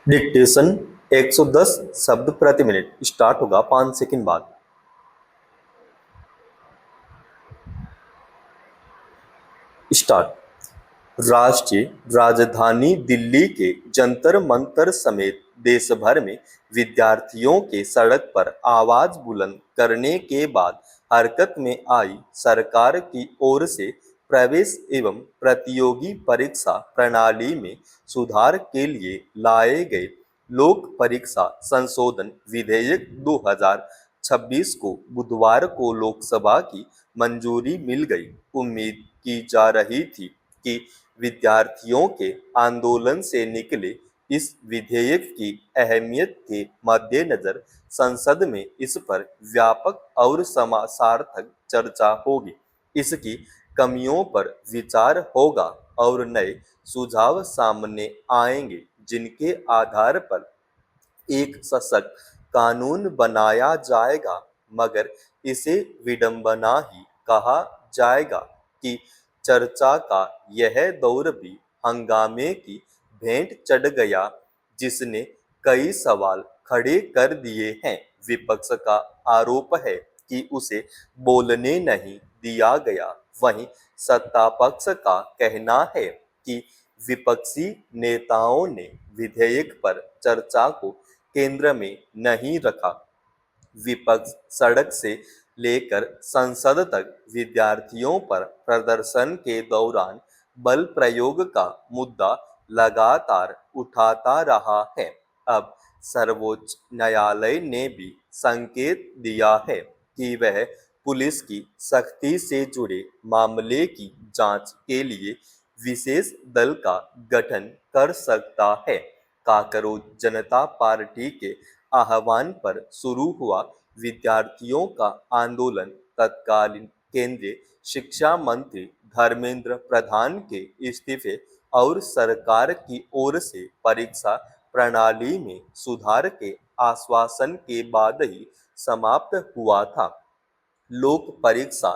Dictation 110 शब्द प्रति minute start होगा 5 सेकंड बाद। स्टार्ट। राष्ट्रीय राजधानी दिल्ली के जंतर मंतर समेत देश भर में विद्यार्थियों के सड़क पर आवाज बुलंद करने के बाद हरकत में आई सरकार की ओर से प्रवेश एवं प्रतियोगी परीक्षा प्रणाली में सुधार के लिए लाए गए लोक परीक्षा संशोधन विधेयक 2026 को बुधवार को लोकसभा की मंजूरी मिल गई। उम्मीद की जा रही थी कि विद्यार्थियों के आंदोलन से निकले इस विधेयक की अहमियत के मद्देनजर संसद में इस पर व्यापक और सार्थक चर्चा होगी, इसकी कमियों पर विचार होगा और नए सुझाव सामने आएंगे जिनके आधार पर एक सशक्त कानून बनाया जाएगा। मगर इसे विडंबना ही कहा जाएगा कि चर्चा का यह दौर भी हंगामे की भेंट चढ़ गया, जिसने कई सवाल खड़े कर दिए हैं। विपक्ष का आरोप है कि उसे बोलने नहीं दिया गया, वहीं सत्ता पक्ष का कहना है कि विपक्षी नेताओं ने विधेयक पर चर्चा को केंद्र में नहीं रखा। विपक्ष सड़क से लेकर संसद तक विद्यार्थियों पर प्रदर्शन के दौरान बल प्रयोग का मुद्दा लगातार उठाता रहा है। अब सर्वोच्च न्यायालय ने भी संकेत दिया है कि वह पुलिस की सख्ती से जुड़े मामले की जांच के लिए विशेष दल का गठन कर सकता है। काकरोच जनता पार्टी के आह्वान पर शुरू हुआ विद्यार्थियों का आंदोलन तत्कालीन केंद्रीय शिक्षा मंत्री धर्मेंद्र प्रधान के इस्तीफे और सरकार की ओर से परीक्षा प्रणाली में सुधार के आश्वासन के बाद ही समाप्त हुआ था। लोक परीक्षा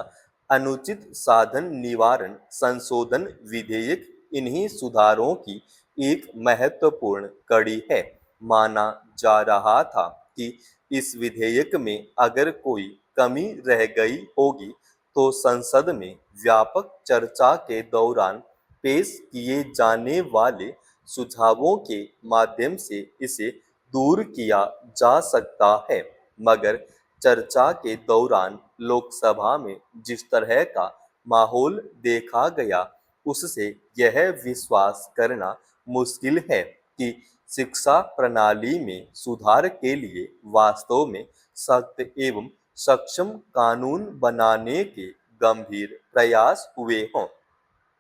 अनुचित साधन निवारण संशोधन विधेयक इन्हीं सुधारों की एक महत्वपूर्ण कड़ी है। माना जा रहा था कि इस विधेयक में अगर कोई कमी रह गई होगी तो संसद में व्यापक चर्चा के दौरान पेश किए जाने वाले सुझावों के माध्यम से इसे दूर किया जा सकता है। मगर चर्चा के दौरान लोकसभा में जिस तरह का माहौल देखा गया, उससे यह विश्वास करना मुश्किल है कि शिक्षा प्रणाली में सुधार के लिए वास्तव में सख्त एवं सक्षम कानून बनाने के गंभीर प्रयास हुए हों।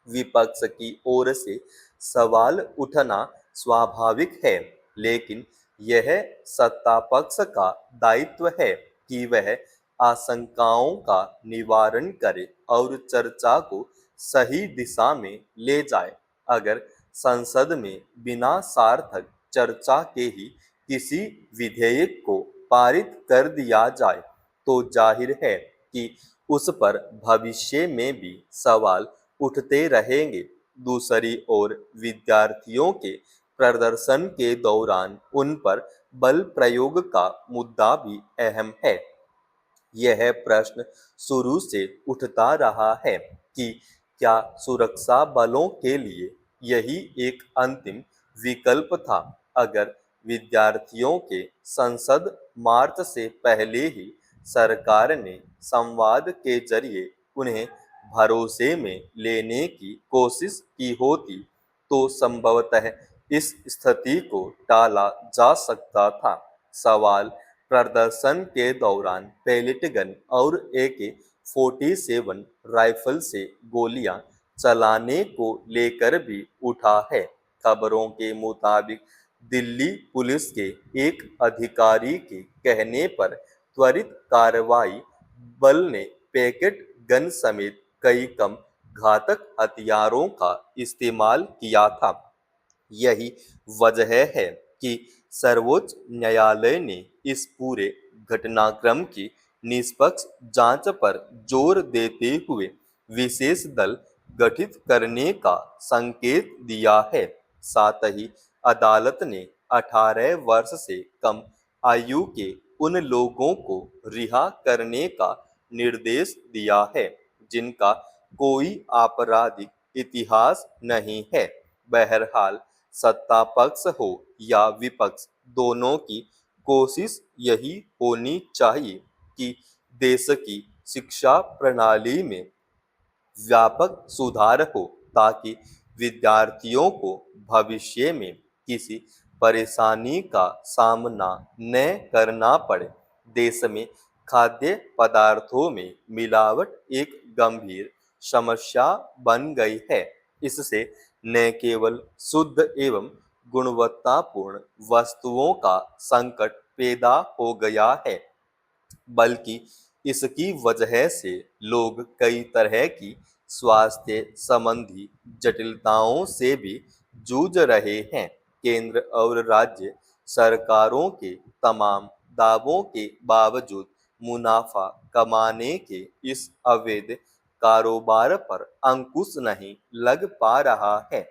विपक्ष की ओर से सवाल उठना स्वाभाविक है, लेकिन यह सत्ता पक्ष का दायित्व है कि वह आशंकाओं का निवारण करे और चर्चा को सही दिशा में ले जाए। अगर संसद में बिना सार्थक चर्चा के ही किसी विधेयक को पारित कर दिया जाए, तो जाहिर है कि उस पर भविष्य में भी सवाल उठते रहेंगे। दूसरी ओर विद्यार्थियों के प्रदर्शन के दौरान उन पर बल प्रयोग का मुद्दा भी अहम है। यह प्रश्न शुरू से उठता रहा है कि क्या सुरक्षा बलों के लिए यही एक अंतिम विकल्प था। अगर विद्यार्थियों के संसद मार्च से पहले ही सरकार ने संवाद के जरिए उन्हें भरोसे में लेने की कोशिश की होती, तो संभवतः इस स्थिति को टाला जा सकता था। सवाल प्रदर्शन के दौरान पेलेट गन और AK-47 राइफल से गोलियां चलाने को लेकर भी उठा है। खबरों के मुताबिक दिल्ली पुलिस के एक अधिकारी के कहने पर त्वरित कार्रवाई बल ने पैकेट गन समेत कई कम घातक हथियारों का इस्तेमाल किया था। यही वजह है कि सर्वोच्च न्यायालय ने इस पूरे घटनाक्रम की निष्पक्ष जांच पर जोर देते हुए विशेष दल गठित करने का संकेत दिया है। साथ ही अदालत ने 18 वर्ष से कम आयु के उन लोगों को रिहा करने का निर्देश दिया है जिनका कोई आपराधिक इतिहास नहीं है। बहरहाल सत्ता पक्ष हो या विपक्ष, दोनों की कोशिश यही होनी चाहिए कि देश की शिक्षा प्रणाली में व्यापक सुधार हो ताकि विद्यार्थियों को भविष्य में किसी परेशानी का सामना न करना पड़े। देश में खाद्य पदार्थों में मिलावट एक गंभीर समस्या बन गई है। इससे न केवल शुद्ध एवं गुणवत्तापूर्ण वस्तुओं का संकट पैदा हो गया है, बल्कि इसकी वजह से लोग कई तरह की स्वास्थ्य संबंधी जटिलताओं से भी जूझ रहे हैं। केंद्र और राज्य सरकारों के तमाम दावों के बावजूद मुनाफा कमाने के इस अवैध कारोबार पर अंकुश नहीं लग पा रहा है।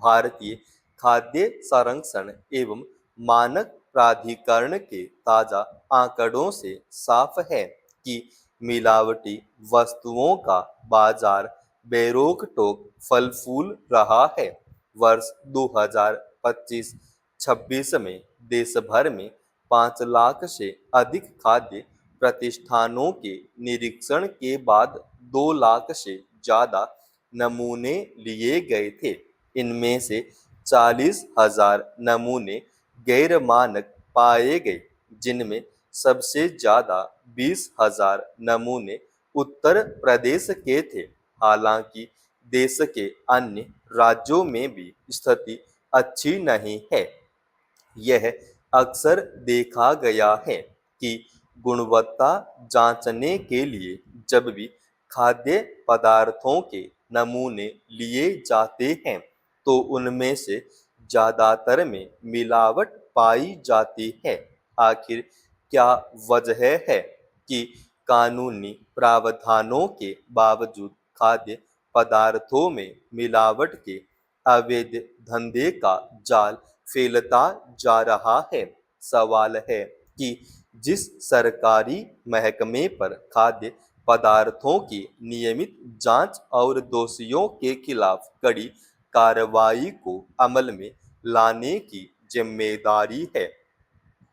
भारतीय खाद्य संरक्षण एवं मानक प्राधिकरण के ताजा आंकड़ों से साफ है कि मिलावटी वस्तुओं का बाजार बेरोक टोक फल फूल रहा है। वर्ष 2025-26 में देश भर में 5 लाख से अधिक खाद्य प्रतिष्ठानों के निरीक्षण के बाद 2 लाख से ज्यादा नमूने लिए गए थे। इनमें से 40,000 नमूने गैर मानक पाए गए, जिनमें सबसे ज्यादा 20,000 नमूने उत्तर प्रदेश के थे। हालांकि देश के अन्य राज्यों में भी स्थिति अच्छी नहीं है। यह अक्सर देखा गया है कि गुणवत्ता जांचने के लिए जब भी खाद्य पदार्थों के नमूने लिए जाते हैं तो उनमें से ज्यादातर में मिलावट पाई जाती है। आखिर क्या वजह है कि कानूनी प्रावधानों के बावजूद खाद्य पदार्थों में मिलावट के अवैध धंधे का जाल फैलता जा रहा है? सवाल है कि जिस सरकारी महकमे पर खाद्य पदार्थों की नियमित जांच और दोषियों के खिलाफ कड़ी कार्रवाई को अमल में लाने की जिम्मेदारी है,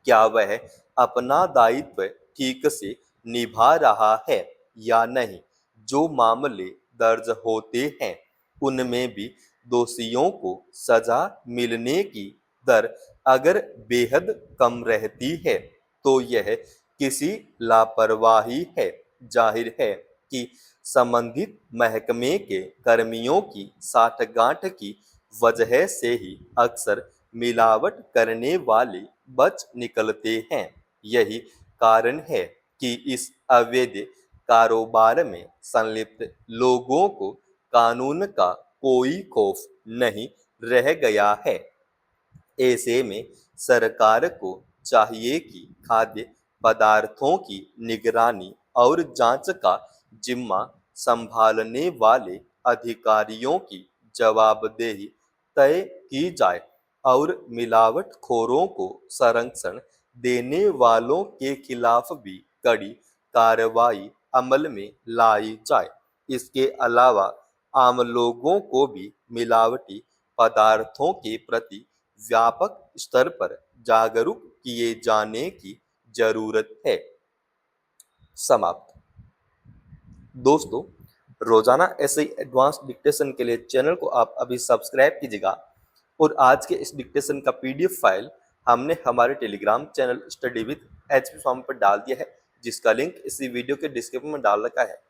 क्या वह अपना दायित्व ठीक से निभा रहा है या नहीं? जो मामले दर्ज होते हैं उनमें भी दोषियों को सजा मिलने की दर अगर बेहद कम रहती है तो यह किसी लापरवाही है। जाहिर है कि संबंधित महकमे के कर्मियों की साठगांठ की वजह से ही अक्सर मिलावट करने वाले बच निकलते हैं। यही कारण है कि इस अवैध कारोबार में संलिप्त लोगों को कानून का कोई खौफ नहीं रह गया है। ऐसे में सरकार को चाहिए कि खाद्य पदार्थों की निगरानी और जांच का जिम्मा संभालने वाले अधिकारियों की जवाबदेही तय की जाए और मिलावटखोरों को संरक्षण देने वालों के खिलाफ भी कड़ी कार्रवाई अमल में लाई जाए। इसके अलावा आम लोगों को भी मिलावटी पदार्थों के प्रति व्यापक स्तर पर जागरूक किए जाने की जरूरत है। समाप्त। दोस्तों, रोजाना ऐसे ही एडवांस डिक्टेशन के लिए चैनल को आप अभी सब्सक्राइब कीजिएगा और आज के इस डिक्टेशन का पीडीएफ फाइल हमने हमारे Telegram channel study with HP form पर डाल दिया है, जिसका लिंक इसी वीडियो के डिस्क्रिप्शन में डाल रखा है।